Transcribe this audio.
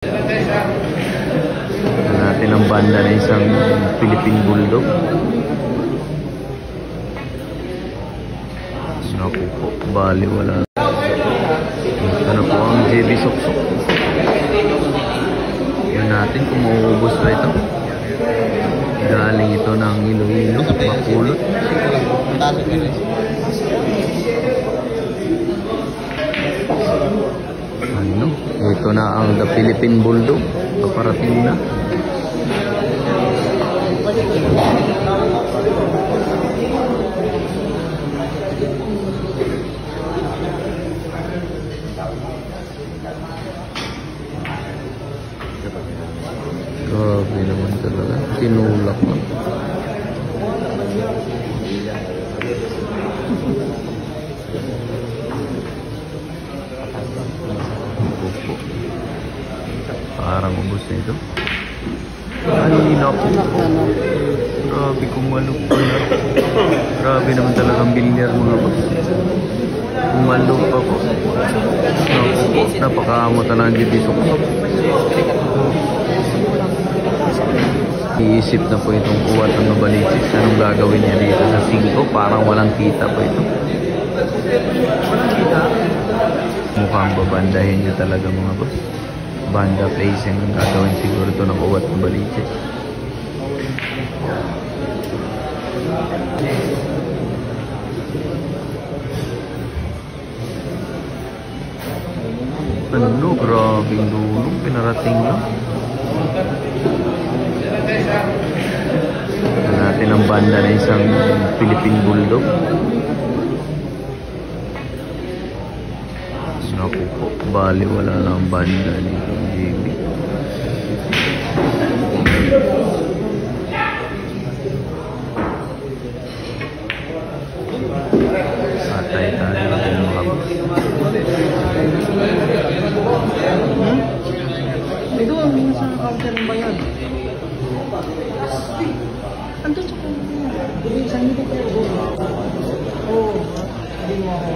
Natin ang banda na isang Philippine Bulldog. Naku po, bali wala. Ito na po ang JB Soksok. Yan natin kung mauubos na ito. Galing ito ng Iloilo, Bacolod. Ano? Ito na ang The Philippine Bulldog. Paparating na. Grabe naman talaga. Tinulak mo. Parang ubos na ito. Ay, naku. Grabe kumalok pa na. Grabe naman talagang bilyar mga boss. Kumalok pa po. Napakaamot na ang dito. Iisip na po itong uwat ng Novaliches. Anong gagawin niya dito sa 5? Parang walang kita po ito. Mukhang babandahin niya talaga mga boss. Banda placing ang gagawin siguro ito ng uwat ng Novaliches. Ano? Grabing dulong pinarating nyo. Natin ang banda na isang Philippine Bulldog. Naku po, bali wala na ang banda dito ng JB. Patay tayo ng mga boss. Ito ang sa counter ng bayan. Andun sa counter niya. Saan nito kayo? Oo. Hindi mo ako.